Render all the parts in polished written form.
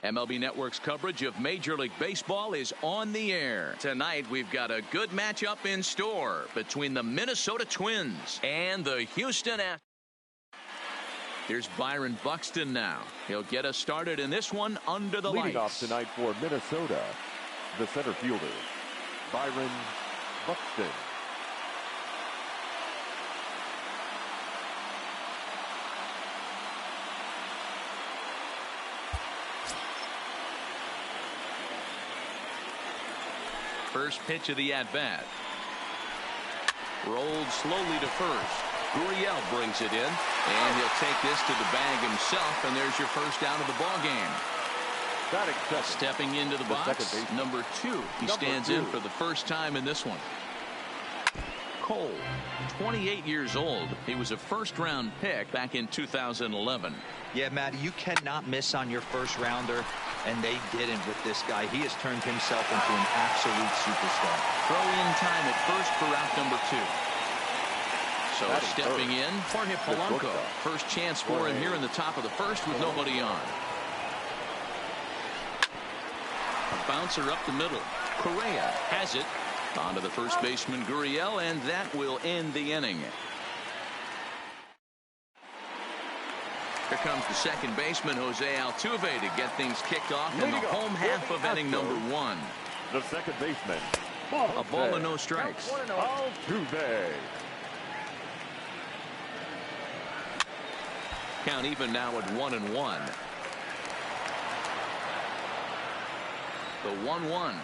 MLB Network's coverage of Major League Baseball is on the air. Tonight, we've got a good matchup in store between the Minnesota Twins and the Houston Astros. Here's Byron Buxton now. He'll get us started in this one under the lights. Leading off tonight for Minnesota, the center fielder, Byron Buxton. First pitch of the at-bat. Rolled slowly to first. Gurriel brings it in, and he'll take this to the bag himself, and there's your first out of the ball game. Stepping into the box, number 2. He stands in for the first time in this one. Cole, 28 years old. He was a first-round pick back in 2011. Yeah, Matty, you cannot miss on your first rounder, and they didn't with this guy. He has turned himself into an absolute superstar. Throw in time at first for out number 2. So stepping in, Jorge Polanco. First chance for him here in the top of the first with nobody on. A bouncer up the middle. Correa has it. On to the first baseman, Gurriel, and that will end the inning. Here comes the second baseman, Jose Altuve, to get things kicked off in the home half of inning number 1. The second baseman, a ball and no strikes. Altuve. Count even now at 1-1. The 1-1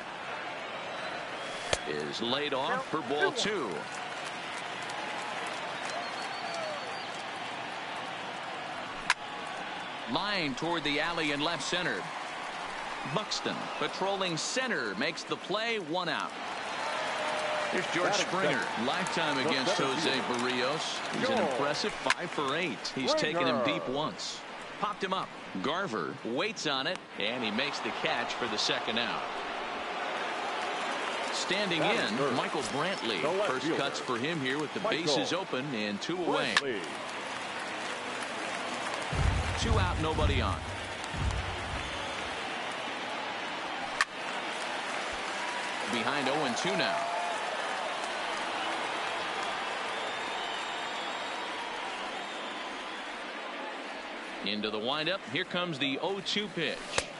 is laid off for ball 2. Line toward the alley in left center. Buxton patrolling center makes the play. 1 out. Here's George Springer. Lifetime against Jose Barrios. He's an impressive 5 for 8. He's taken him deep once. Popped him up. Garver waits on it, and he makes the catch for the second out. Standing in, Michael Brantley. First cuts for him here with the bases open and 2 away. 2 out, nobody on. Behind 0-2 now. Into the windup. Here comes the 0-2 pitch.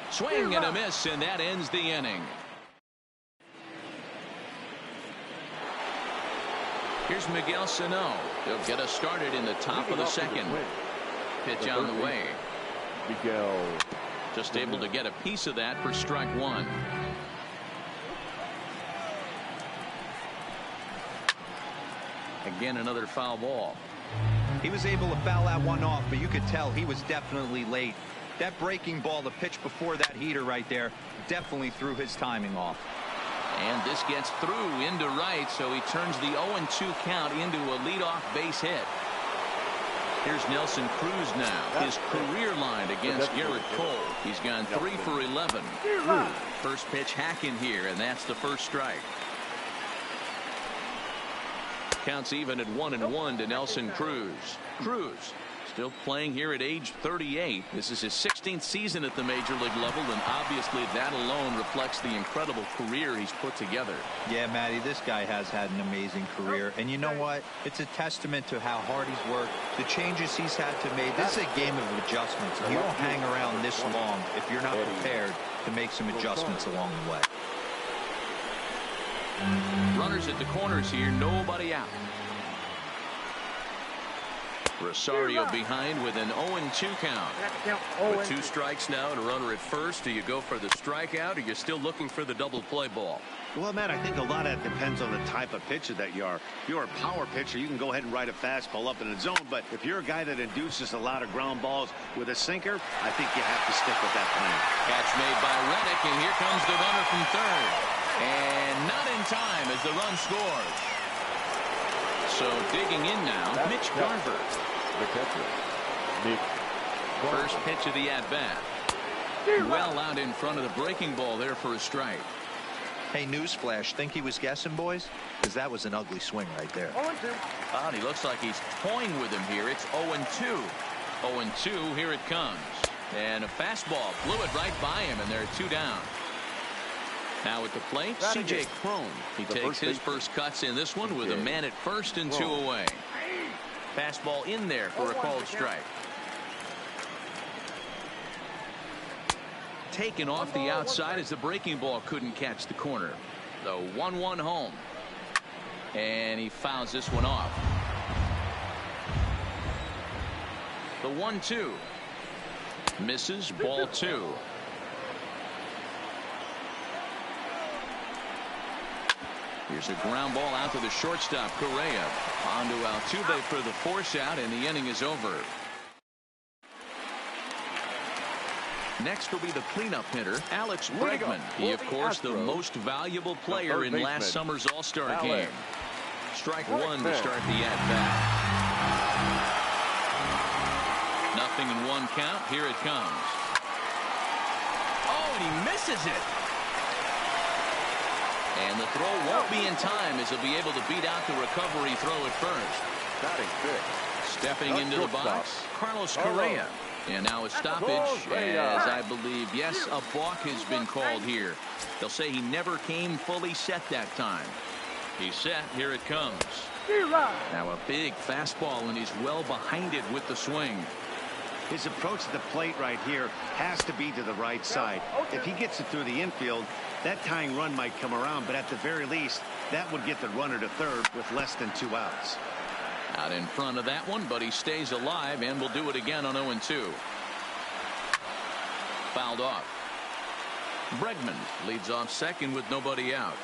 Swing and a miss, and that ends the inning. Here's Miguel Sano. He'll get us started in the top of the second. Pitch on the way. Miguel just able to get a piece of that for strike 1. Again, another foul ball. He was able to foul that one off, but you could tell he was definitely late. That breaking ball, the pitch before that heater right there, definitely threw his timing off. And this gets through into right, so he turns the 0-2 count into a leadoff base hit. Here's Nelson Cruz now. His career line against Garrett Cole. He's gone 3 for 11. First pitch hacking here, and that's the first strike. Counts even at 1-1 to Nelson Cruz. Cruz still playing here at age 38. This is his 16th season at the major league level, and obviously that alone reflects the incredible career he's put together. Yeah, Matty, this guy has had an amazing career, and you know what? It's a testament to how hard he's worked, the changes he's had to make. This is a game of adjustments. You don't hang around this long if you're not prepared to make some adjustments along the way. Runners at the corners here, nobody out. Rosario behind with an 0-2 count. With 2 strikes now and a runner at first, do you go for the strikeout, or you're still looking for the double play ball? Well, Matt, I think a lot of that depends on the type of pitcher that you are. If you're a power pitcher, you can go ahead and ride a fastball up in the zone. But if you're a guy that induces a lot of ground balls with a sinker, I think you have to stick with that plan. Catch made by Reddick, and here comes the runner from third. And not in time as the run scores. So digging in now, Mitch Garver. The catcher, Mitch Garver. First pitch of the at-bat. Well out in front of the breaking ball there for a strike. Hey, newsflash, think he was guessing, boys? Because that was an ugly swing right there. 0-2. And he looks like he's toying with him here. It's 0-2. 0-2, here it comes. And a fastball blew it right by him, and there are 2 down. Now at the plate, C.J. Cron. He takes his first cuts in this one with a man at first and 2 away. Fastball in there for a called strike. Taken off the outside as the breaking ball couldn't catch the corner. The 1-1 home. And he fouls this one off. The 1-2. Misses, ball 2. Here's a ground ball out to the shortstop, Correa. On to Altuve for the force out, and the inning is over. Next will be the cleanup hitter, Alex Bregman. He, of course, the most valuable player in last summer's All-Star game. Strike 1 to start the at-bat. Nothing in 1 count. Here it comes. Oh, and he misses it. And the throw won't be in time as he'll be able to beat out the recovery throw at first. Stepping into the box, Carlos Correa. And now a stoppage as I believe, yes, a balk has been called here. They'll say he never came fully set that time. He's set. Here it comes. Now a big fastball, and he's well behind it with the swing. His approach to the plate right here has to be to the right side. If he gets it through the infield, that tying run might come around, but at the very least, that would get the runner to third with less than 2 outs. Out in front of that one, but he stays alive and will do it again on 0-2. Fouled off. Bregman leads off second with nobody out.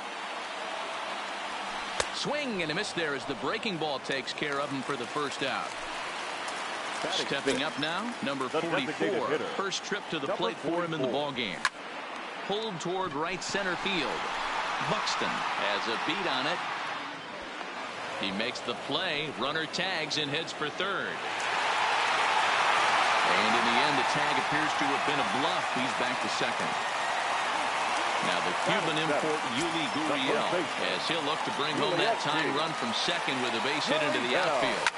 Swing and a miss there as the breaking ball takes care of him for the first out. Stepping up now, number 44. First trip to the plate for him in the ball game. Pulled toward right center field. Buxton has a beat on it. He makes the play. Runner tags and heads for third. And in the end, the tag appears to have been a bluff. He's back to second. Now the Cuban import Yuli Gurriel, as he'll look to bring home that tying run from second with a base hit into the outfield.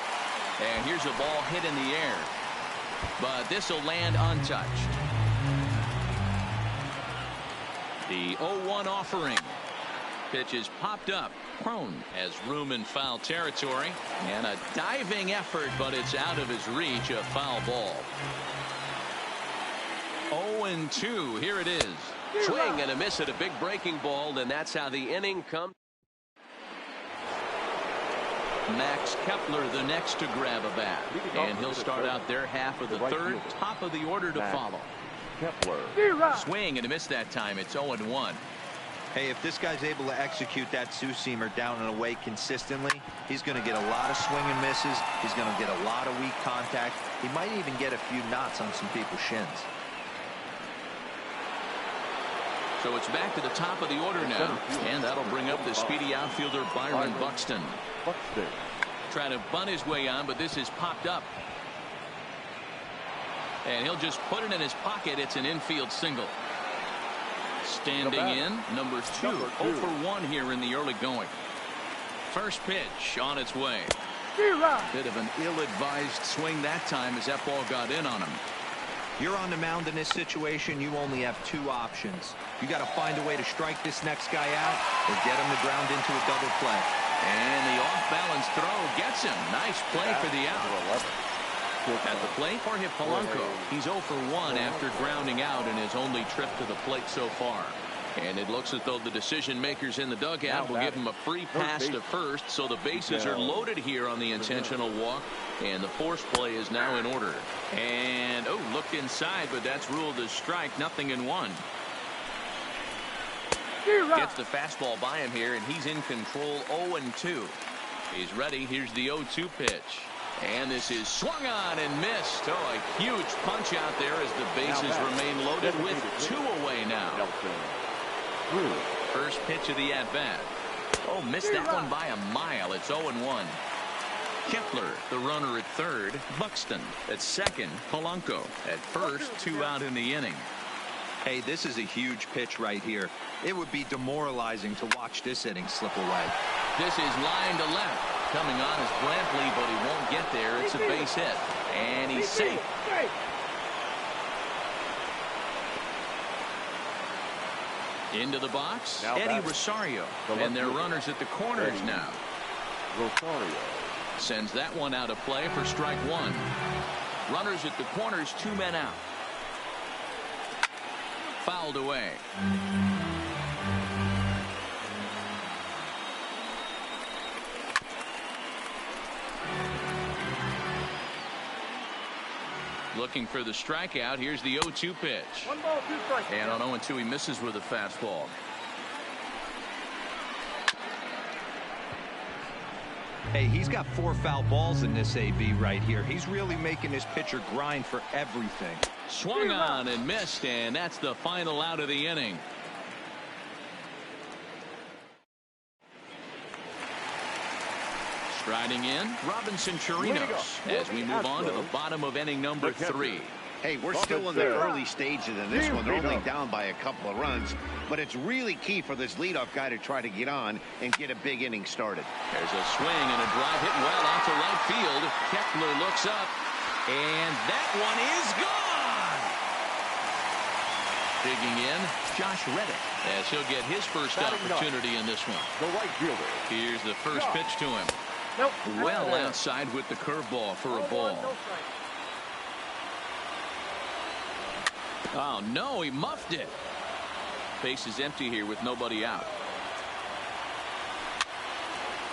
And here's a ball hit in the air. But this will land untouched. The 0-1 offering. Pitch is popped up. Cron has room in foul territory. And a diving effort, but it's out of his reach. A foul ball. 0-2. Here it is. Swing and a miss at a big breaking ball, and that's how the inning comes. Max Kepler the next to grab a bat. And he'll start out their half of the third. Top of the order to follow. Kepler. Swing and a miss that time. It's 0-1. Hey, if this guy's able to execute that two-seamer down and away consistently, he's going to get a lot of swing and misses. He's going to get a lot of weak contact. He might even get a few knots on some people's shins. So it's back to the top of the order now, and that'll bring up the speedy outfielder Byron Buxton. Trying to bunt his way on, but this is popped up. And he'll just put it in his pocket. It's an infield single. Standing in, number 2. 0 for 1 here in the early going. First pitch on its way. Bit of an ill-advised swing that time as that ball got in on him. You're on the mound in this situation. You only have 2 options. You got to find a way to strike this next guy out or get him to ground into a double play. And the off-balance throw gets him. Nice play for the out. At the plate, Jorge Polanco. He's 0 for 1 after grounding out in his only trip to the plate so far. And it looks as though the decision makers in the dugout will give him a free pass to first, so the bases are loaded here on the intentional walk, and the force play is now in order. And looked inside, but that's ruled as strike. Nothing in 1. Gets the fastball by him here, and he's in control. 0-2. He's ready. Here's the 0-2 pitch. And this is swung on and missed. Oh, a huge punch out there as the bases remain loaded with 2 away now. First pitch of the at-bat. Oh, missed that one by a mile. It's 0-1. Kepler, the runner at third. Buxton at second. Polanco at first. 2 out in the inning. Hey, this is a huge pitch right here. It would be demoralizing to watch this inning slip away. This is line to left. Coming on is Brantley, but he won't get there. It's a base hit. And he's safe. Into the box, Now Eddie batting. Rosario. The left And their fielder. runners at the corners Eddie now. Rosario. Sends that one out of play for strike one. Runners at the corners, 2 men out. Fouled away. Looking for the strikeout. Here's the 0-2 pitch. 1 ball, 2 strikes. And on 0-2, he misses with a fastball. Hey, he's got 4 foul balls in this AB right here. He's really making his pitcher grind for everything. Swung on and missed, and that's the final out of the inning. Striding in, Robinson Chirinos as we move on to the bottom of inning number 3. Hey, we're still in the early stages in this one. They're only down by a couple of runs, but it's really key for this leadoff guy to try to get on and get a big inning started. There's a swing and a drive hit well out to right field. Kepler looks up, and that one is gone. Digging in, Josh Reddick, as he'll get his first opportunity in this one. The right fielder. Here's the first pitch to him. Nope. Well outside with the curveball for a ball. Oh, no, he muffed it. Base is empty here with nobody out.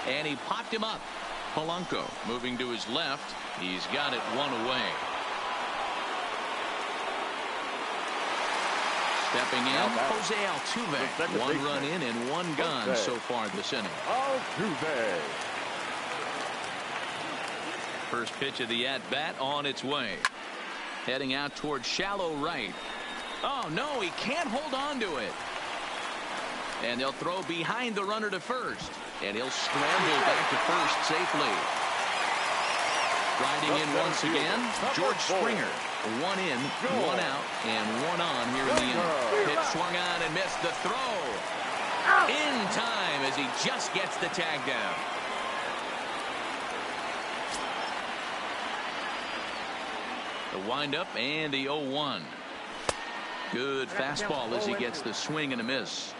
And he popped him up. Polanco moving to his left. He's got it 1 away. Stepping in, Jose Altuve. 1 run in and 1 gone so far this inning. Altuve. First pitch of the at-bat on its way. Heading out toward shallow right. Oh, no, he can't hold on to it. And they'll throw behind the runner to first. And he'll scramble back to first safely. Riding in once again, George Springer. 1 in, 1 out, and 1 on here in the inning. Pitch swung on and missed the throw. In time as he just gets the tag down. The windup and the 0-1. Good fastball as he gets the swing and a miss.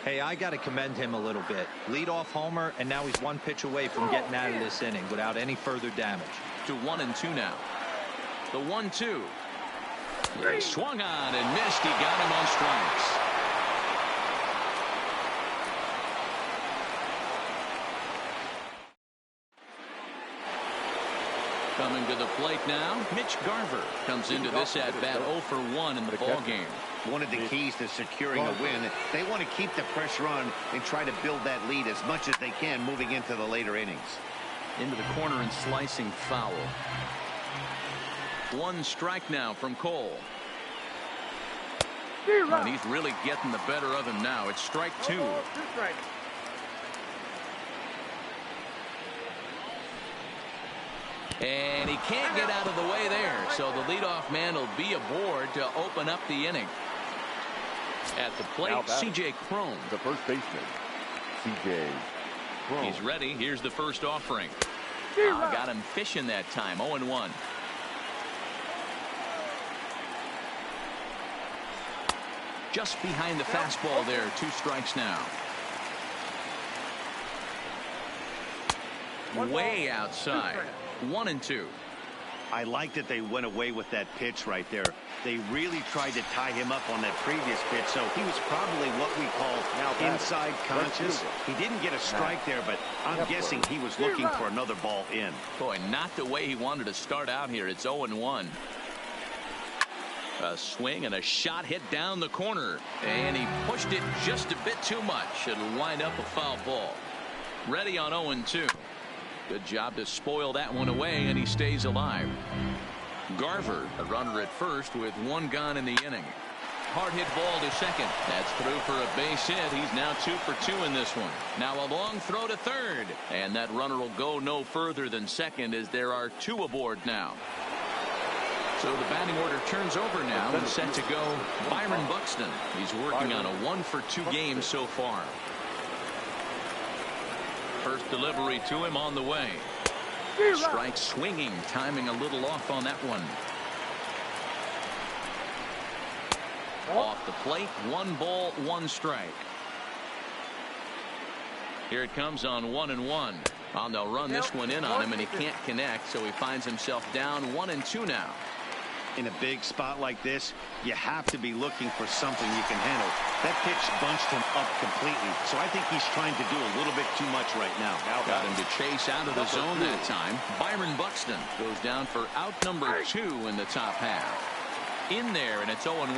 Hey, I got to commend him a little bit. Leadoff homer, and now he's 1 pitch away from getting out of this inning without any further damage. To 1-2 now. The 1-2. He swung on and missed. He got him on strikes. Coming to the plate now, Mitch Garver comes into this at-bat 0 for 1 in the ball game. One of the keys to securing a win, they want to keep the pressure on and try to build that lead as much as they can moving into the later innings. Into the corner and slicing foul. 1 strike now from Cole. And he's really getting the better of him now. It's strike 2. 2 strikes. And he can't get out of the way there. So the leadoff man will be aboard to open up the inning. At the plate, C.J. Cron. The first baseman, C.J. Cron. He's ready. Here's the first offering. Got him fishing that time. 0-1. Just behind the fastball there. 2 strikes now. Way outside. 1-2. I like that they went away with that pitch right there. They really tried to tie him up on that previous pitch, so he was probably what we call inside conscious. He didn't get a strike there, but I'm guessing he was looking for another ball in. Boy, not the way he wanted to start out here. It's 0-1. A swing and a shot hit down the corner, and he pushed it just a bit too much. It'll wind up a foul ball. Ready on 0-2. Good job to spoil that one away, and he stays alive. Garver, a runner at first with 1 gone in the inning. Hard hit ball to second. That's through for a base hit. He's now 2 for 2 in this one. Now a long throw to third, and that runner will go no further than second as there are 2 aboard now. So the batting order turns over now and set to go Byron Buxton. He's working on a 1 for 2 game so far. First delivery to him on the way. Strike swinging, timing a little off on that one. Off the plate, 1 ball, 1 strike. Here it comes on 1-1. Oh, they'll run this one in on him, and he can't connect, so he finds himself down 1-2 now. In a big spot like this, you have to be looking for something you can handle. That pitch bunched him up completely, so I think he's trying to do a little bit too much right now. Got him to chase out of the zone that time. Byron Buxton goes down for out number 2 in the top half. In there, and it's 0-1.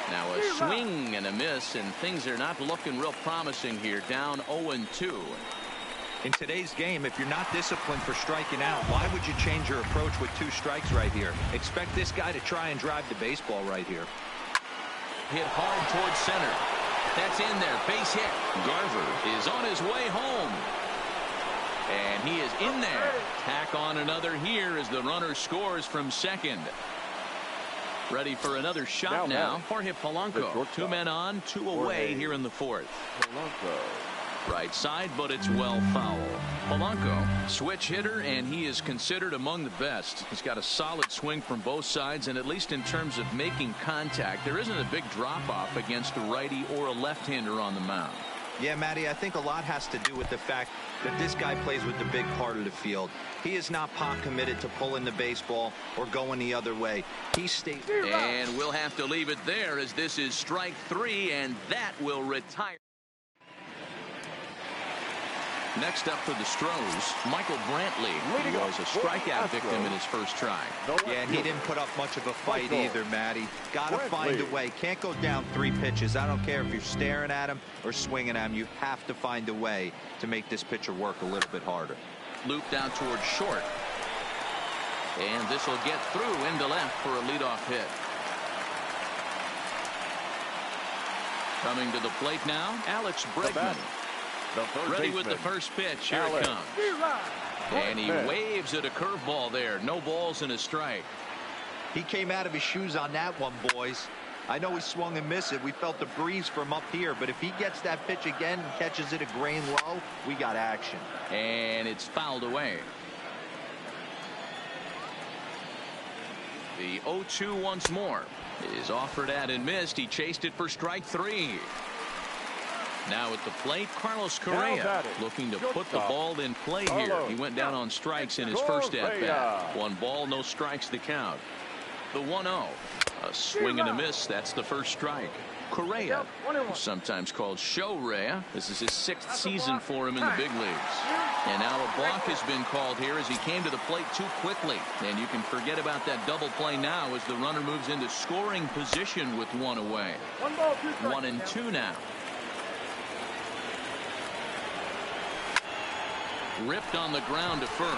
Now a swing and a miss, and things are not looking real promising here. Down 0-2. In today's game, if you're not disciplined for striking out, why would you change your approach with 2 strikes right here? Expect this guy to try and drive the baseball right here. Hit hard towards center. That's in there. Base hit. Garver is on his way home. And he is in there. Tack on another here as the runner scores from second. Ready for another shot now. Jorge Polanco. 2 men on, 2 away here in the 4th. Right side, but it's well foul. Polanco, switch hitter, and he is considered among the best. He's got a solid swing from both sides, and at least in terms of making contact, there isn't a big drop-off against a righty or a left-hander on the mound. Yeah, Matty, I think a lot has to do with the fact that this guy plays with the big part of the field. He is not pot committed to pulling the baseball or going the other way. He stays. And we'll have to leave it there as this is strike 3, and that will retire. Next up for the Stros, Michael Brantley was a strikeout victim in his first try. Yeah, and he didn't put up much of a fight either, Matty. Got to find a way. Can't go down 3 pitches. I don't care if you're staring at him or swinging at him. You have to find a way to make this pitcher work a little bit harder. Looped out towards short. And this will get through into left for a leadoff hit. Coming to the plate now, Alex Bregman. Ready with the first pitch. Here it comes. And he waves at a curveball there. No balls and a strike. He came out of his shoes on that one, boys. I know he swung and missed it. We felt the breeze from up here, but if he gets that pitch again and catches it a grain low, we got action. And it's fouled away. The 0-2 once more is offered at and missed. He chased it for strike 3. Now at the plate, Carlos Correa looking to put the ball in play here. He went down on strikes in his first at-bat. 1 ball, no strikes to count. The 1-0. A swing and a miss. That's the first strike. Correa, sometimes called Show Rea. This is his 6th season for him in the big leagues. And now a balk has been called here as he came to the plate too quickly. And you can forget about that double play now as the runner moves into scoring position with 1 away. 1-2 now. Ripped on the ground to first.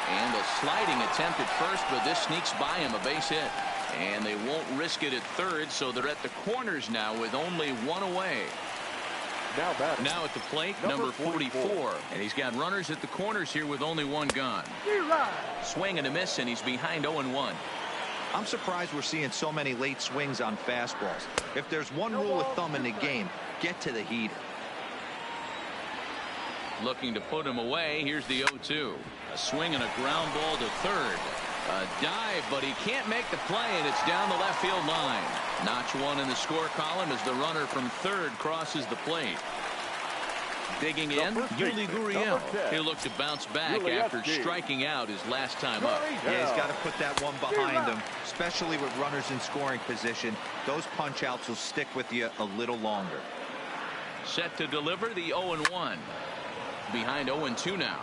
And a sliding attempt at first, but this sneaks by him, a base hit. And they won't risk it at third, so they're at the corners now with only 1 away. Now at the plate, number 44. And he's got runners at the corners here with only 1 gone. Swing and a miss, and he's behind 0-1. I'm surprised we're seeing so many late swings on fastballs. If there's one rule of thumb in the game, get to the heater. Looking to put him away. Here's the 0-2. A swing and a ground ball to third. A dive, but he can't make the play, and it's down the left field line. Notch 1 in the score column as the runner from third crosses the plate. Digging in, Yuli Gurriel. He'll look to bounce back after striking out his last time up. Yeah, he's got to put that one behind him, especially with runners in scoring position. Those punch-outs will stick with you a little longer. Set to deliver the 0-1. Behind 0-2 now.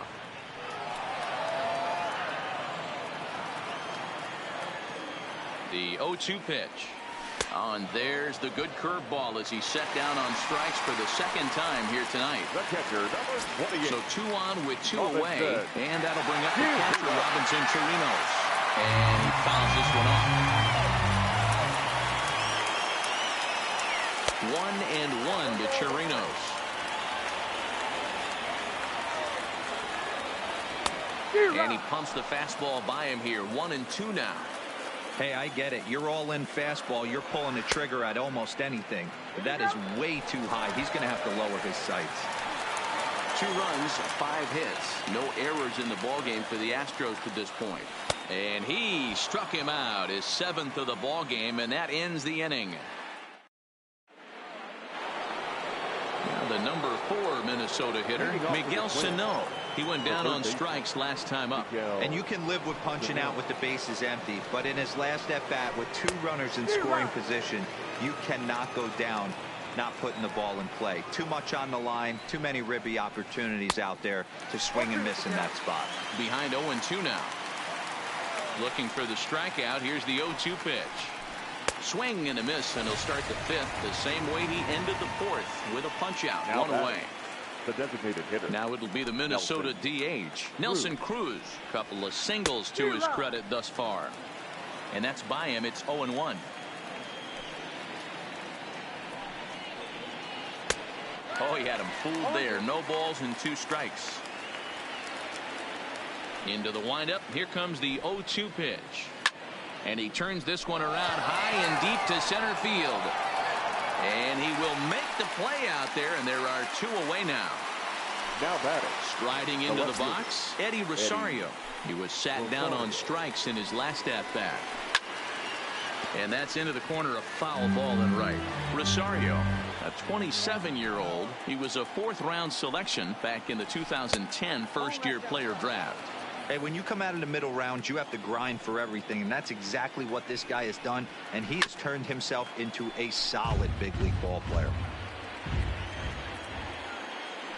The 0-2 pitch. And there's the good curveball as he's set down on strikes for the 2nd time here tonight. The catcher, number 28. So 2 on with 2 away. And that'll bring up the catcher, Robinson Chirinos. And he fouls this one off. 1-1 to Chirinos. And he pumps the fastball by him here. 1-2 now. Hey, I get it. You're all in fastball. You're pulling the trigger at almost anything. But that is way too high. He's going to have to lower his sights. 2 runs, 5 hits. No errors in the ballgame for the Astros to this point. And he struck him out, his 7th of the ball game, and that ends the inning. Now the number 4 Minnesota hitter, Miguel Sano. He went down on strikes last time up. And you can live with punching out with the bases empty, but in his last at bat with 2 runners in scoring position, you cannot go down not putting the ball in play. Too much on the line, too many ribby opportunities out there to swing and miss in that spot. Behind 0-2 now. Looking for the strikeout. Here's the 0-2 pitch. Swing and a miss, and he'll start the 5th the same way he ended the 4th with a punch out. Now 1 away. The designated hitter. Now it'll be the Minnesota DH, Nelson Cruz. Couple of singles to his credit thus far. And that's by him. It's 0-1. Oh, he had him fooled there. No balls and 2 strikes. Into the windup. Here comes the 0-2 pitch. And he turns this one around high and deep to center field. And he will make the play out there, and there are 2 away now. Now batting. Striding into the box, Eddie Rosario. He was sat down on strikes in his last at-bat. And that's into the corner, a foul ball and right. Rosario, a 27-year-old. He was a 4th-round selection back in the 2010 first-year player draft. Hey, when you come out in the middle rounds, you have to grind for everything, and that's exactly what this guy has done, and he has turned himself into a solid big league ball player.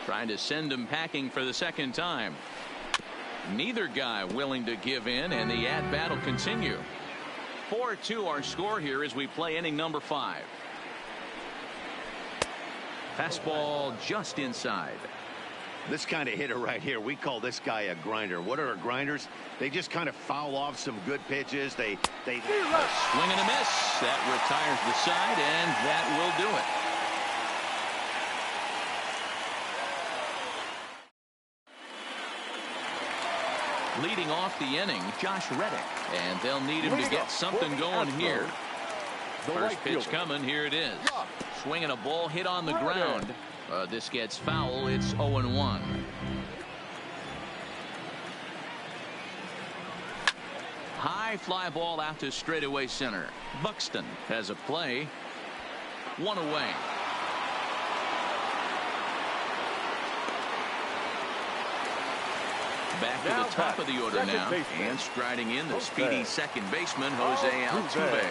Trying to send him packing for the 2nd time. Neither guy willing to give in, and the at-bat will continue. 4-2 our score here as we play inning number 5. Fastball just inside. This kind of hitter right here, we call this guy a grinder. What are grinders? They just kind of foul off some good pitches. They swing and a miss. That retires the side, and that will do it. Leading off the inning, Josh Reddick, and they'll need him to get something going here. First pitch coming. Here it is. Swinging a ball hit on the ground. This gets foul. It's 0-1. High fly ball out to straightaway center. Buxton has a play. 1 away. Back to the top of the order now, and striding in the speedy second baseman, Jose Altuve.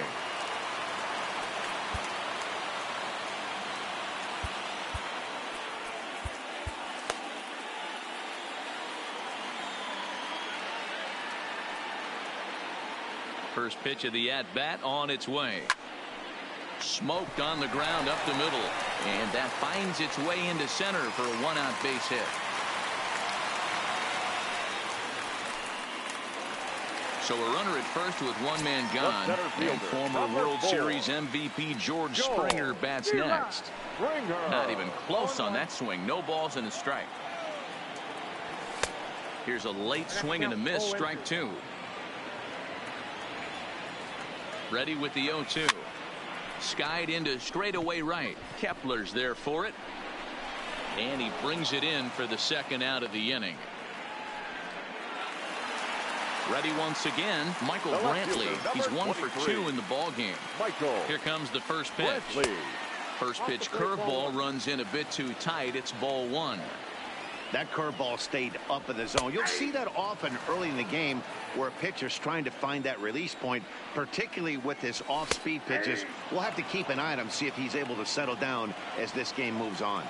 First pitch of the at-bat on its way. Smoked on the ground up the middle, and that finds its way into center for a 1-out base hit. So a runner at first with 1 man gone, and former World Series MVP George Springer bats next. Not even close on that swing. No balls and a strike. Here's a late swing and a miss, strike 2. Ready with the 0-2. Skied into straightaway right. Kepler's there for it. And he brings it in for the 2nd out of the inning. Ready once again, Michael Brantley. He's 1 for 2 in the ball game. Here comes the first pitch. First pitch curveball runs in a bit too tight. It's ball 1. That curveball stayed up in the zone. You'll see that often early in the game where a pitcher's trying to find that release point, particularly with his off-speed pitches. We'll have to keep an eye on him, see if he's able to settle down as this game moves on.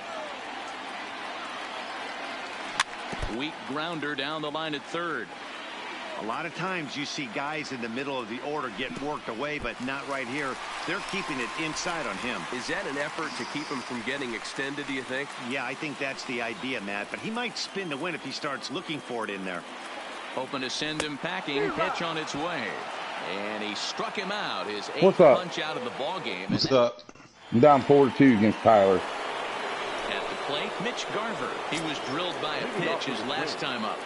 Weak grounder down the line at 3rd. A lot of times you see guys in the middle of the order get worked away, but not right here. They're keeping it inside on him. Is that an effort to keep him from getting extended, do you think? Yeah, I think that's the idea, Matt, but he might spin to win if he starts looking for it in there. Hoping to send him packing. Pitch on its way. And he struck him out. His 8th punch out of the ball game. What's up? I'm down 4-2 against Tyler. At the plate, Mitch Garver. He was drilled by a pitch his last time up.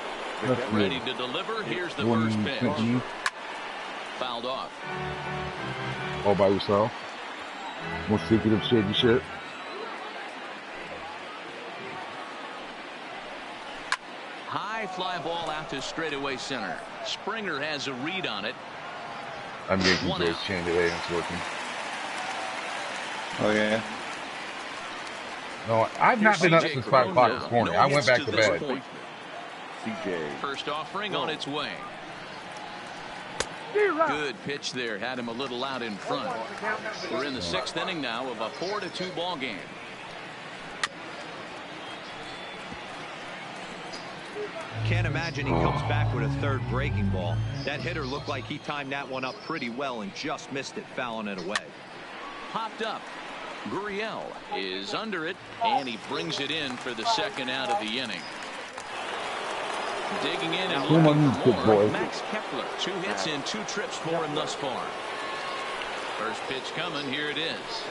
Ready to deliver. Here's the first pitch. Fouled off. All by yourself? What secretive shady shit? High fly ball out to straightaway center. Springer has a read on it. I'm getting to his chin today and it's working. Oh, yeah? No, I've not been up since 5 o'clock this morning. I went back to bed. First offering on its way. Good pitch there. Had him a little out in front. We're in the 6th inning now of a 4-2 ball game. Can't imagine he comes back with a third breaking ball. That hitter looked like he timed that one up pretty well and just missed it, fouling it away. Popped up. Gurriel is under it, and he brings it in for the 2nd out of the inning. Digging in and looking for more, Max Kepler. 2 hits in 2 trips for him thus far. First pitch coming. Here it is.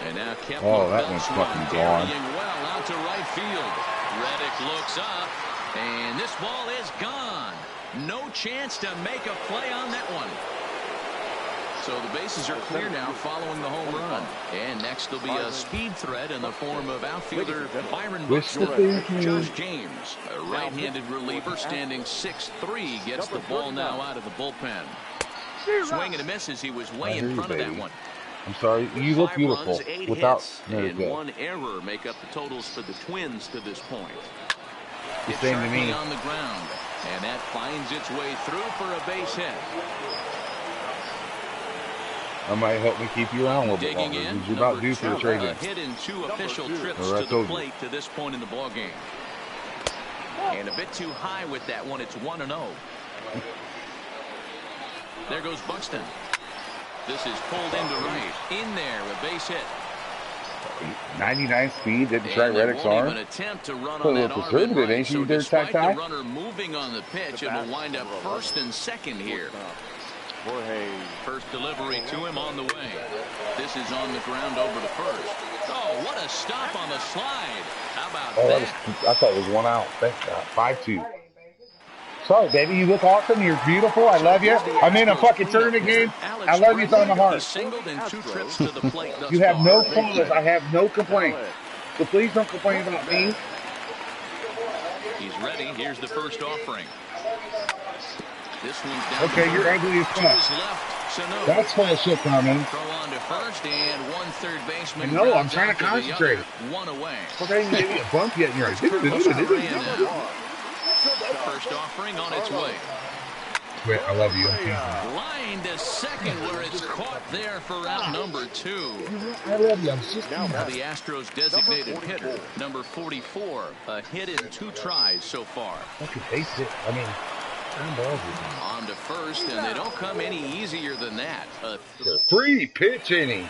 And now Kepler. Oh, that one's fucking gone. Well out to right field. Reddick looks up, and this ball is gone. No chance to make a play on that one. So the bases are clear now following the home run. And next will be a speed threat in the form of outfielder Byron Buxton. Josh James, a right-handed reliever standing 6'3", gets the ball now out of the bullpen. Swing and a miss as he was way in front of that one. I'm sorry, you look beautiful. 5 runs, 8 without hits, and 1 error make up the totals for the Twins to this point. The same to me. On the ground, and that finds its way through for a base hit. That might help me keep you around a little bit longer. You're about due for the trade-in. A hit in 2 official trips to the plate to this point in the ball game. And a bit too high with that one. It's 1-0. There goes Buxton. This is pulled into right. In there, a base hit. 99 speed, didn't try Reddick's arm. An attempt to run on that arm right. Ain't you, despite the runner moving on the pitch, it will wind up 1st and 2nd here. First delivery to him on the way. This is on the ground over to first. Oh, what a stop on the slide. How about that? I thought it was 1 out. Thank God. 5-2. Sorry, baby. You look awesome. You're beautiful. I love you. I'm in a fucking tournament game. I love you from the heart. Singled in 2 trips to the plate. You have no flaws. I have no complaints. So please don't complain about me. He's ready. Here's the first offering. This one's down. Okay, you're ugly as fuck. That's full of shit, Carmen. Throw on to first and 1 third baseman. No, I'm trying to concentrate. 1 away. Okay, you gave me a bump yet, and you're like, first offering on its way. Wait, I love you. Line to second where it's caught there for out number 2. I love you. I'm just now the Astros designated hitter, number 44. A hit in 2 tries so far. Okay, base hit. I mean, on to first, and they don't come any easier than that. Free pitch inning.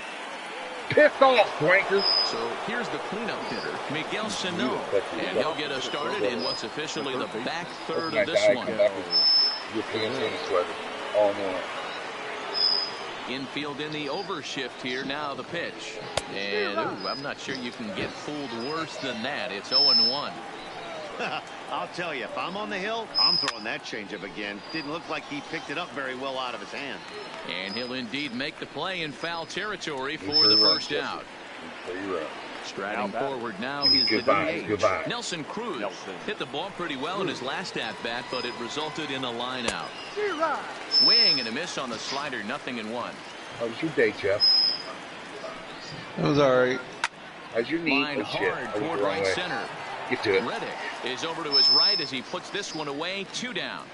Pissed off, Wanker. So here's the cleanup hitter, Miguel Sano, and he'll get us started in what's officially the back third of this one. Infield in the overshift here. Now the pitch, and I'm not sure you can get fooled worse than that. It's 0-1. I'll tell you, if I'm on the hill, I'm throwing that changeup again. Didn't look like he picked it up very well out of his hand. And he'll indeed make the play in foul territory for the first out. Striding forward now is the DH. Nelson Cruz hit the ball pretty well in his last at-bat, but it resulted in a line out. Swing and a miss on the slider, 0-1. How was your day, Jeff? It was all right. How's your knee? Line hard toward right center. Get to it. Reddick is over to his right as he puts this one away. 2 down.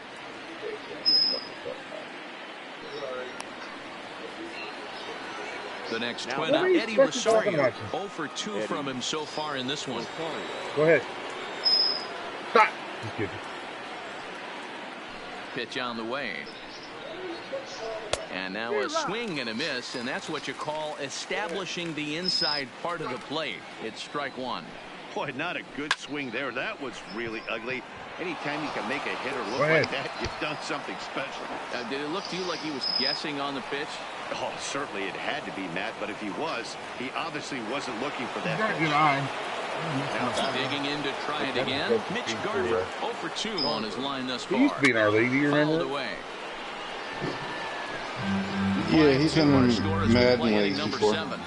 The next twin up, Eddie Rosario. 0 for 2 from him so far in this one. Go ahead. Stop. Pitch on the way. And now a swing and a miss, and that's what you call establishing the inside part of the plate. It's strike 1. Boy, not a good swing there. That was really ugly. Anytime you can make a hitter look like that, you've done something special. Did it look to you like he was guessing on the pitch? Oh, certainly it had to be, Matt, but if he was, he obviously wasn't looking for that. Now digging in to try it again. Mitch Garver, 0 for 2 on his line thus far. He used to be in our league, do you remember? Away. Yeah, he's been in Madden leagues before. 7.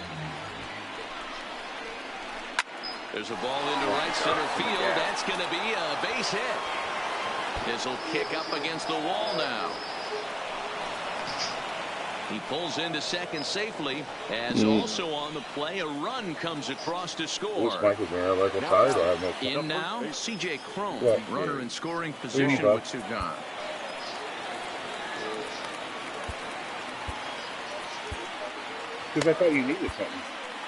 There's a ball into right center field. That's going to be a base hit. This will kick up against the wall now. He pulls into second safely, as also on the play a run comes across to score. In now, C.J. Cron, runner in scoring position with 2 gone. Because I thought you needed something.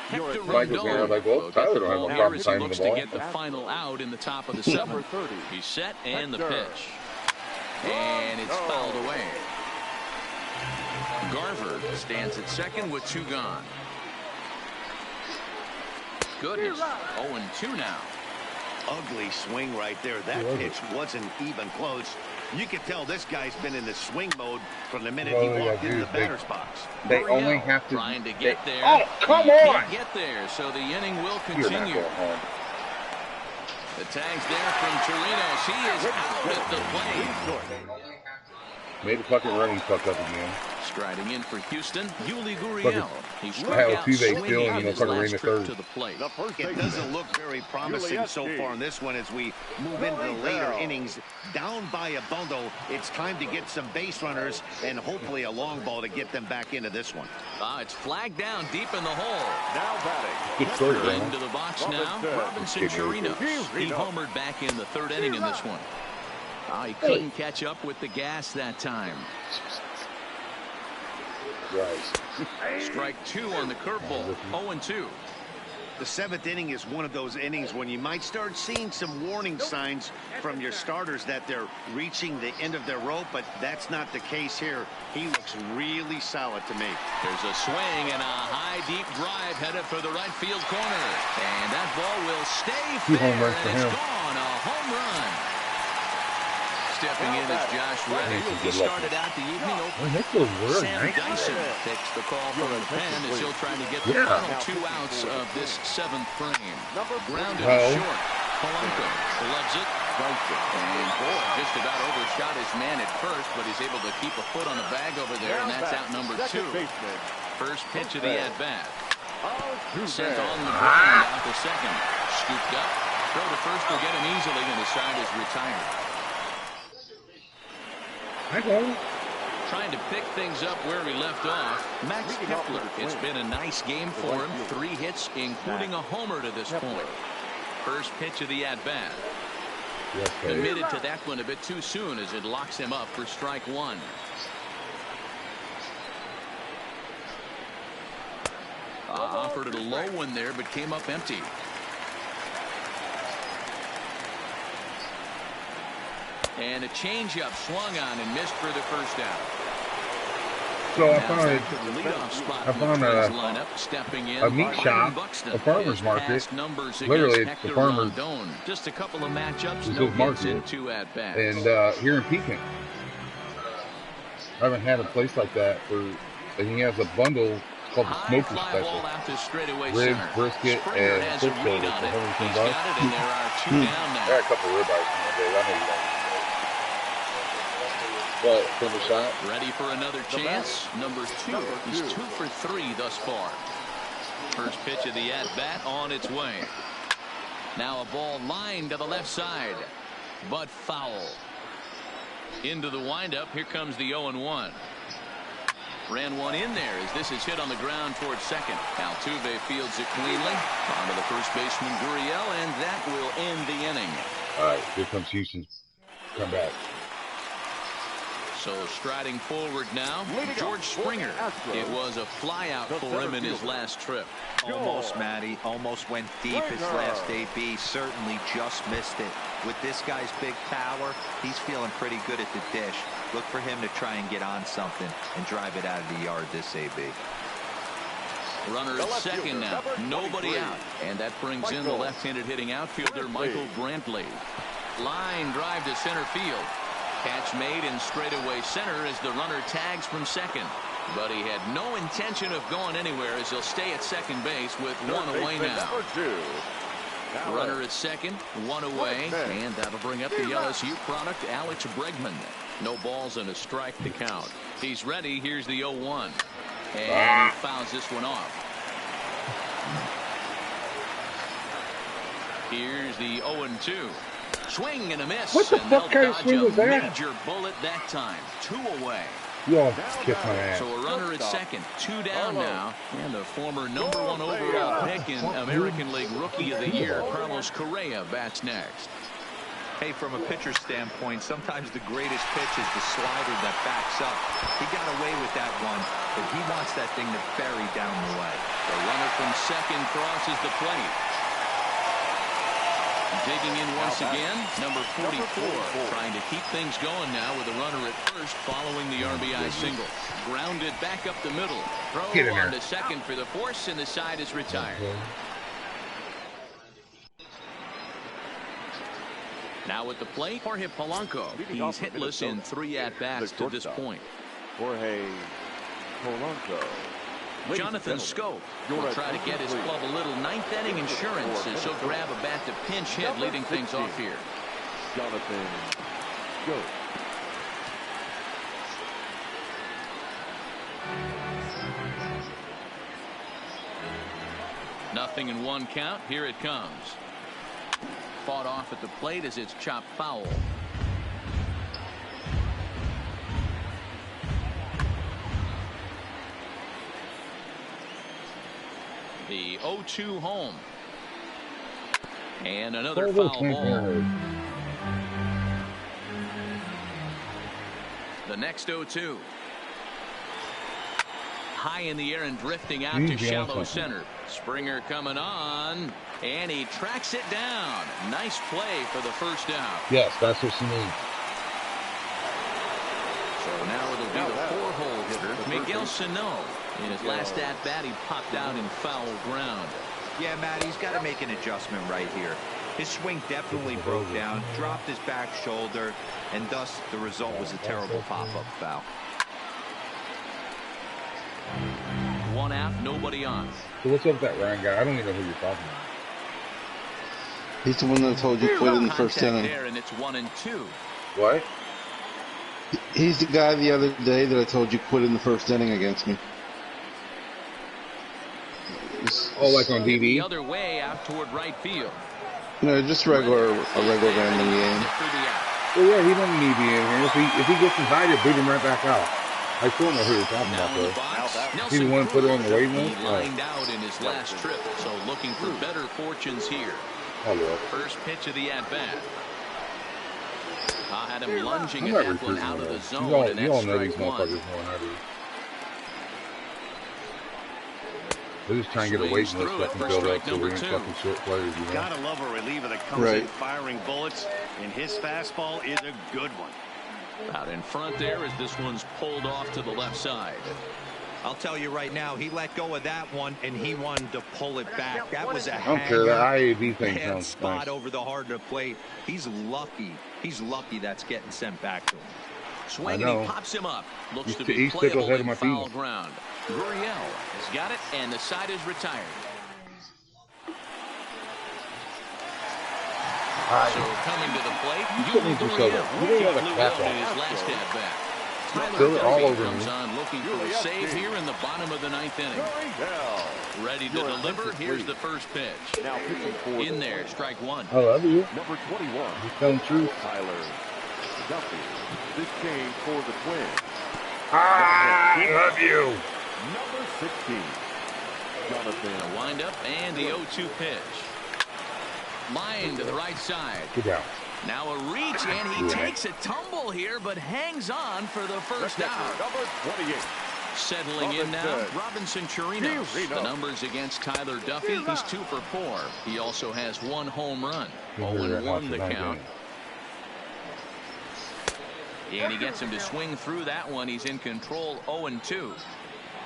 Hector Rondon like, well, Tyler don't have a problem timing the to ball. get the final out in the top of the 7th. He's set and the pitch. And it's fouled away. Garver stands at second with 2 gone. Goodness. 0-2 now. Ugly swing right there. That pitch wasn't even close. You can tell this guy's been in the swing mode from the minute he walked into the batter's box. They only have to trying to get there. Oh, come on! Get there, so the inning will continue. The tag's there from Torinos. He is out at the plate. Made a fucking running fuck up again. Striding in for Houston, Yuli Gurriel. He struck out swinging on his last trip to the plate. It doesn't look very promising so far in this one as we move into the later innings. Down by a bundle, it's time to get some base runners and hopefully a long ball to get them back into this one. It's flagged down deep in the hole. Now batting. Good story, Into the box now, Robinson Chirinos. He homered back in the 3rd inning in this one. He couldn't catch up with the gas that time. Strike 2 on the curveball. 0-2. The 7th inning is one of those innings when you might start seeing some warning signs from your starters that they're reaching the end of their rope, but that's not the case here. He looks really solid to me. There's a swing and a high deep drive headed for the right field corner. And that ball will stay fair, and it's gone. A home run. Stepping in is Josh Reddick. He started out the evening opening. Sam Dyson takes the call from the pen as he'll try to get the final 2 outs of this 7th frame. Grounded short. Polanco loves it. And boy, just about overshot his man at first, but he's able to keep a foot on the bag over there, and that's out number 2. First pitch of the at-bat. Sent on the ground out to second. Scooped up. Throw to first will get him easily, and his side is retired. Trying to pick things up where we left off. Max Kepler. It's been a nice game for him. 3 hits, including a homer to this point. First pitch of the at-bat. Committed to that one a bit too soon as it locks him up for strike 1. Offered it a low one there, but came up empty. And a changeup swung on and missed for the first out. So I found a meat shop, a farmer's market. Literally, it's the farmer's. Just a couple of matchups. No hits into at bats. And here in Pekin, I haven't had a place like that for. And he has a bundle called the Smoker Special. Ribs, brisket, and fish shoulder for $110. I got a couple of ribeyes from that day. I know you don't. Shot. Ready for another chance. Number 2. He's 2 for 3 thus far. First pitch of the at-bat on its way. Now a ball lined to the left side, but foul. Into the windup. Here comes the 0-1. Ran one in there as this is hit on the ground towards second. Altuve fields it cleanly. On to the first baseman Gurriel, and that will end the inning. All right, here comes Houston. Come back. So striding forward now, George Springer. It was a flyout for him in his last trip. Almost, Matty. Almost went deep his last AB. Certainly just missed it. With this guy's big power, he's feeling pretty good at the dish. Look for him to try and get on something and drive it out of the yard this AB. Runner at second now. Nobody out. And that brings in the left-handed hitting outfielder Michael Brantley. Line drive to center field. Catch made in straightaway center as the runner tags from second. But he had no intention of going anywhere as he'll stay at second base with 1 away now. Runner at second, 1 away, and that'll bring up the LSU product, Alex Bregman. No balls and a strike to count. He's ready. Here's the 0-1. And he fouls this one off. Here's the 0-2. Swing and a miss. What the fuck kind of swing was that? Major bullet that time. 2 away. You all kiss my ass. So a runner at second. 2 down now. And the former #1 overall pick in American League Rookie of the Year, Carlos Correa, bats next. Hey, from a pitcher standpoint, sometimes the greatest pitch is the slider that backs up. He got away with that one, but he wants that thing to bury down the way. The runner from second crosses the plate. Digging in once again, number 44, trying to keep things going now with a runner at first following the RBI single. Grounded back up the middle. Throw on to second for the force, and the side is retired. Now at the plate, Jorge Polanco. He's hitless in 3 at-bats to this point. Jorge Polanco. Jonathan Scope will try to get his club a little ninth-inning insurance as he'll grab a bat to pinch hit, leading things off here. Jonathan Scope. Nothing in 1 count. Here it comes. Fought off at the plate as it's chopped foul. The 0-2 home. And another foul ball. The next 0-2. High in the air and drifting out to shallow center. Springer coming on, and he tracks it down. Nice play for the first out. Yes, that's what she needs. So now it'll be the 4-hole hitter, Miguel Sano. In his last at-bat, he popped out in foul ground. Yeah, Matt, he's got to make an adjustment right here. His swing definitely broke down, dropped his back shoulder, and thus the result was a terrible pop-up foul. 1 out, nobody on. So what's up with that Ryan guy? I don't even know who you're talking about. He's the one that told you quit in the first inning. There, and it's 1-2. What? He's the guy the other day that I told you quit in the first inning against me. Oh, like on DB? The other way out toward right field. No, just a regular random game. Well, yeah, he doesn't need to be in here. If he gets invited, boot him right back out. I still don't know who you're talking about, though. He the one put it on the waiting list? He lined out in his last trip, so looking for better fortunes here. Oh, well. First pitch of the at-bat. I had him lunging at that one out of the zone, and that's strike 1. They're just trying to get a waiting list that can build up so we ain't fucking short players, you know? Gotta love a reliever that comes in firing bullets, and his fastball is a good one. Out in front there as this one's pulled off to the left side. I'll tell you right now, he let go of that one, and he wanted to pull it back. That was a I don't care. That IAB thing sounds spot nice. over the heart of the plate. He's lucky. He's lucky that's getting sent back to him. Swing, and he pops him up. Looks to be playable in foul ground. Gurriel has got it, and the side is retired. So coming to the plate, Gurriel in his last at-bat. Tyler Duffy comes on looking for a save here in the bottom of the 9th inning. Ready to deliver. Here's the first pitch. In there, strike 1. I love you. Number 21. He's telling the truth. Tyler Duffy. This came for the Twins. I love you. Number 16. Jonathan. A windup and the 0-2 pitch. Line to the right side. Get down. Now a reach, and he takes a tumble here, but hangs on for the first out. Number 28. Settling in now, Robinson Chirinos. The numbers against Tyler Duffy, he's 2 for 4. He also has 1 home run. 0-1 the count. And he gets him to swing through that one. He's in control, 0-2.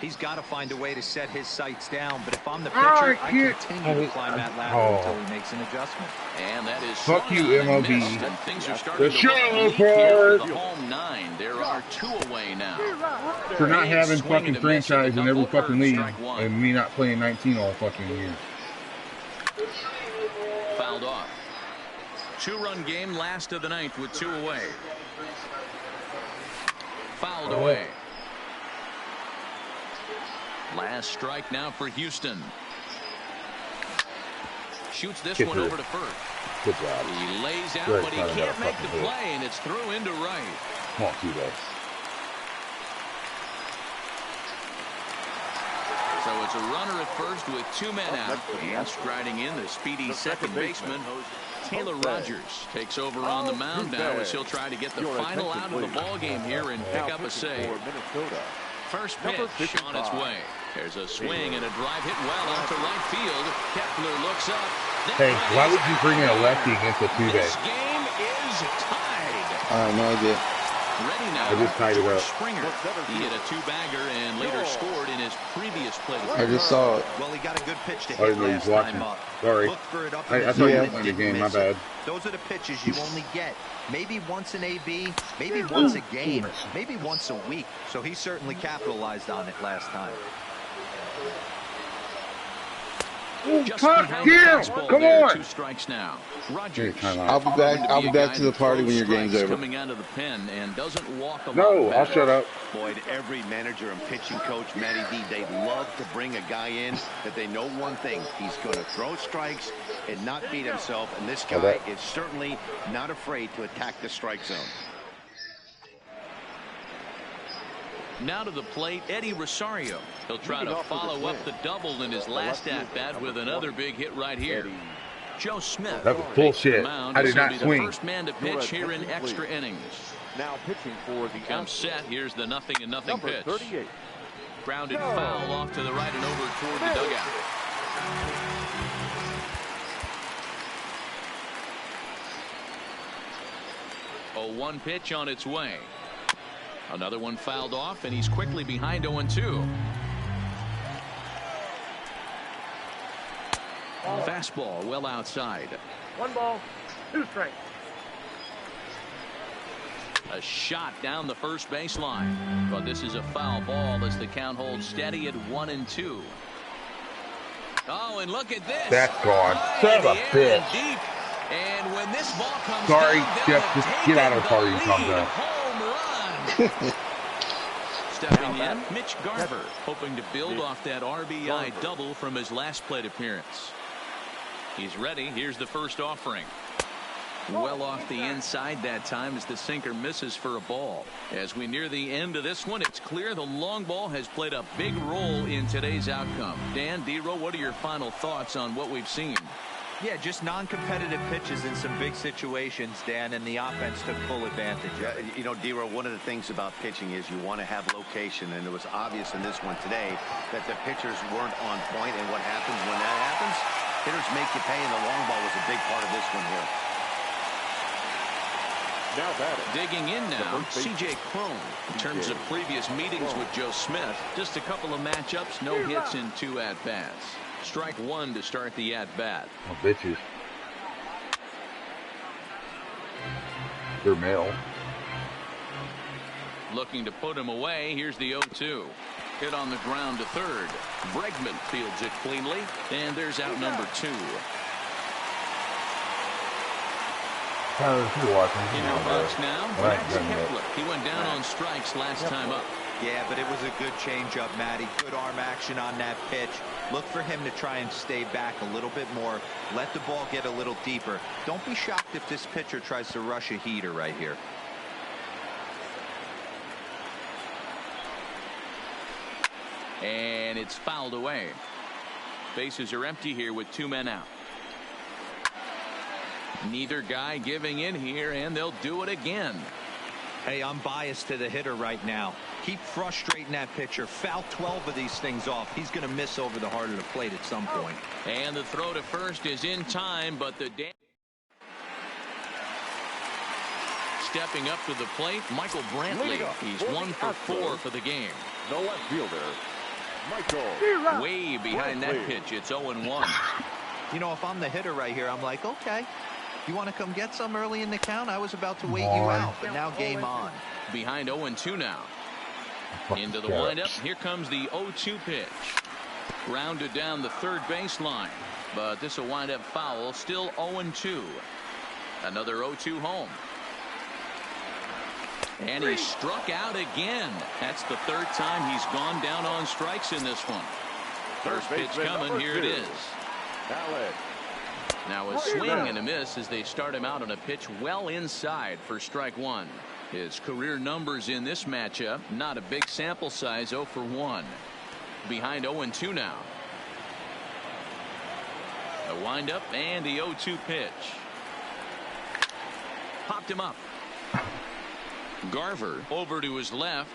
He's got to find a way to set his sights down, but if I'm the pitcher, I continue to climb that ladder until he makes an adjustment. And that is fuck you, MLB. Things are starting the show part. The home 9. There are 2 away now. For not having fucking franchise in every fucking league and me not playing 19 all fucking year. Fouled off. 2-run game, last of the 9th with 2 away. Fouled away. Last strike now for Houston. shoots this Get one through. over to first. Good job. He lays out, Very but he proud of can't that make the fucking play, and it's through into right. Come on, Q-Base. So it's a runner at first with 2 men out. And striding in, the speedy second baseman, Taylor Rogers, takes over on the mound now as he'll try to get the final out of the ball game here and pick up a save. First pitch on its way. There's a swing and a drive hit well out to right field. Kepler looks up. Hey, why would you bring in a lefty against a two-base? This game is tied. I have no idea. Ready now. I just tied it up. Springer. He hit a 2-bagger and later scored in his previous play. I just saw it. Well, he got a good pitch to I hit didn't know he was last watching. time up. Sorry. Look for it up I in the thought you zone were and playing the didn't game. My miss it. bad. Those are the pitches you only get maybe once an AB, maybe once a game, maybe once a week. So he certainly capitalized on it last time. Just Come behind the fastball there, on. 2 strikes now. Rogers. I'll be back to the party when your game's over. Coming out of the pen and doesn't walk a lot No, of I'll batters. shut up. Boyd, every manager and pitching coach, Matty D, they love to bring a guy in that they know one thing. He's going to throw strikes and not beat himself. And this guy is certainly not afraid to attack the strike zone. Now to the plate, Eddie Rosario. He'll try to follow up the double in his last at-bat with another big hit right here. Joe Smith. That was bullshit. I did not swing. The first man to pitch here in extra innings. Now pitching for the Comes set. Here's the 0-0 pitch. 38. Grounded foul off to the right and over toward the dugout. A 1 pitch on its way. Another one fouled off, and he's quickly behind 0-2. Fastball well outside. 1 ball, 2 strikes. A shot down the first baseline, but this is a foul ball as the count holds steady at 1-2. Oh, and look at this. That's gone. Son of a bitch. Deep. And when this ball comes Sorry, down, Jeff, just get out of the party and calm down. Stepping in, Mitch Garver, hoping to build off that RBI double from his last plate appearance. He's ready. Here's the first offering. Well off the inside that time as the sinker misses for a ball. As we near the end of this one, it's clear the long ball has played a big role in today's outcome. Dan, D-Row, what are your final thoughts on what we've seen? Yeah, just non-competitive pitches in some big situations, Dan, and the offense took full advantage. Yeah, you know, D-Row, one of the things about pitching is you want to have location, and it was obvious in this one today that the pitchers weren't on point, and what happens when that happens? Hitters make you pay, and the long ball was a big part of this one here. Now batting. Digging in now, C.J. Cron. In terms of previous meetings with Joe Smith, just a couple of matchups, no hits in 2 at-bats. Strike 1 to start the at-bat. Oh, bitches. They're male. Looking to put him away. Here's the 0-2. Hit on the ground to third. Bregman fields it cleanly, and there's out number 2. Tyler, if you're watching, In our box now, Max Kepler. He went down on strikes last time up. Yeah, but it was a good changeup, Matty. Good arm action on that pitch. Look for him to try and stay back a little bit more. Let the ball get a little deeper. Don't be shocked if this pitcher tries to rush a heater right here. And it's fouled away. Bases are empty here with 2 men out. Neither guy giving in here, and they'll do it again. Hey, I'm biased to the hitter right now. Keep frustrating that pitcher. Foul 12 of these things off. He's going to miss over the heart of the plate at some point. And the throw to first is in time, but the stepping up to the plate, Michael Brantley. He's 1 for 4 for the game. No left fielder, Michael. Way behind that pitch. It's 0-1. You know, if I'm the hitter right here, I'm like, okay, you want to come get some early in the count? I was about to wait you out, but now game on. Behind 0-2 now. Into the windup. Here comes the 0-2 pitch. Grounded down the third baseline. But this will wind up foul. Still 0-2. Another 0-2 home. And he struck out again. That's the 3rd time he's gone down on strikes in this one. First pitch coming. Here it is. Now a swing and a miss as they start him out on a pitch well inside for strike one. His career numbers in this matchup, not a big sample size, 0 for 1. Behind 0-2 now. A windup and the 0-2 pitch. Popped him up. Garver over to his left.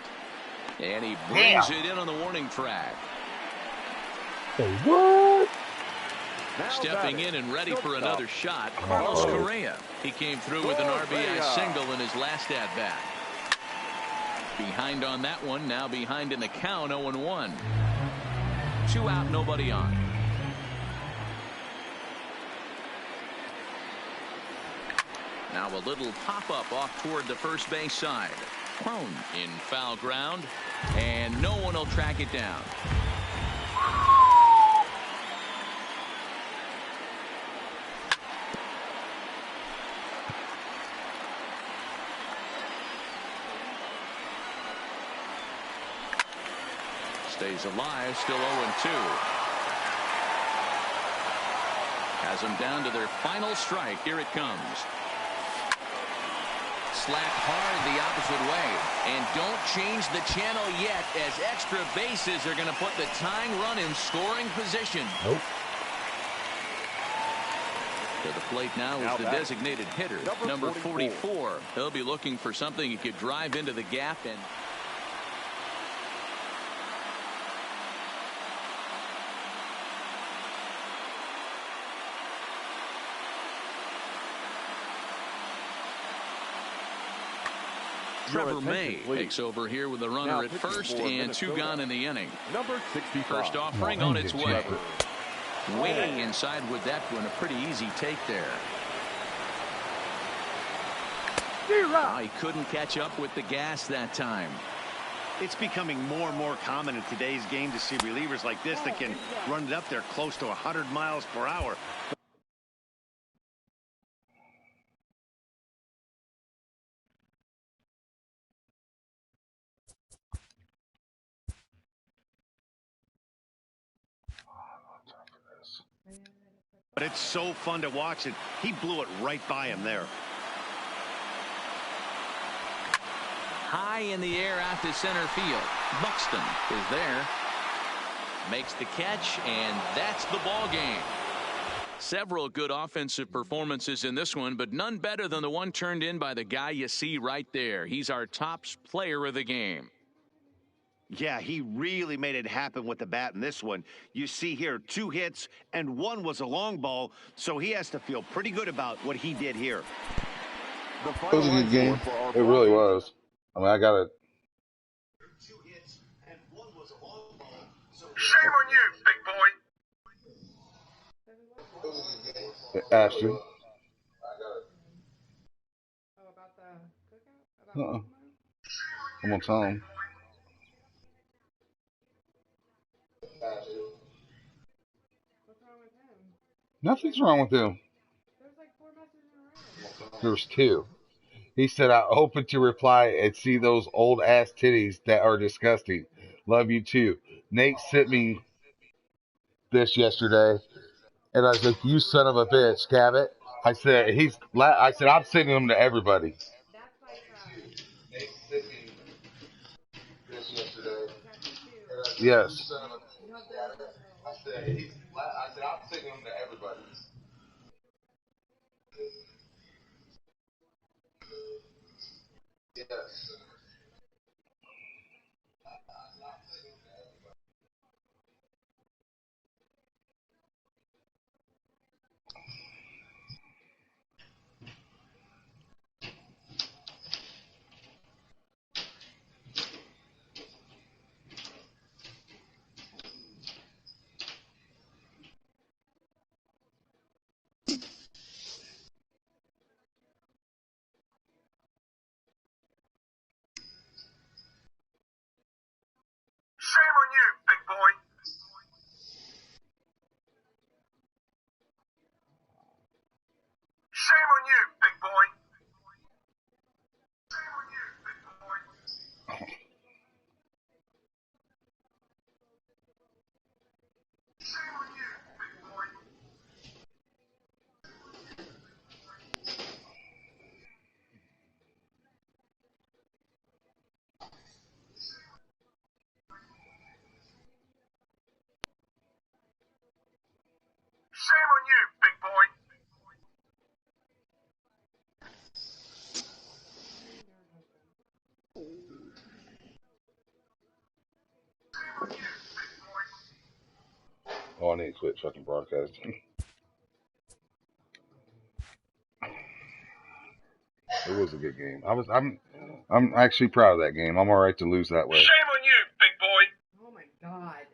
And he brings it in on the warning track. Hey, what? Stepping in and ready for another shot, Carlos Correa. He came through with an RBI single in his last at-bat. Behind on that one, now behind in the count, 0-1. 2 out, nobody on. Now a little pop-up off toward the first base side. Prone in foul ground, and no one will track it down. Stays alive, still 0-2. Has them down to their final strike. Here it comes. Slapped hard the opposite way. And don't change the channel yet, as extra bases are going to put the tying run in scoring position. Nope. To the plate now is the designated hitter, number 44. He'll be looking for something he could drive into the gap and... Trevor May takes over here with a runner at first and 2 gone in the inning. Number 65. First offering on its way. Way inside with that one. A pretty easy take there. Oh, he couldn't catch up with the gas that time. It's becoming more and more common in today's game to see relievers like this that can run it up there close to 100 miles per hour. But it's so fun to watch it. He blew it right by him there. High in the air out to center field. Buxton is there. Makes the catch, and that's the ball game. Several good offensive performances in this one, but none better than the one turned in by the guy you see right there. He's our top player of the game. Yeah, he really made it happen with the bat in this one. You see here 2 hits and 1 was a long ball, so he has to feel pretty good about what he did here. That was a good game. It really was. I mean, I got it. 2 hits and 1 was a long ball. Shame on you, big boy. Ashton. Oh, about the cookout? I'm gonna tell him. What's wrong with him? Nothing's wrong with him. There's like 4 messages in a row. There's 2. He said, I open to reply and see those old ass titties that are disgusting. Love you too. Nate sent me this yesterday, and I was like, you son of a bitch, Cabot. I said, I'm sending them to everybody. That's like, Nate sent me this yesterday. that's Yes. you know, I said, I'm sending them to everybody. Yes. need to quit fucking broadcasting. It was a good game. I'm actually proud of that game. I'm all right to lose that way. Shame on you, big boy. Oh my God.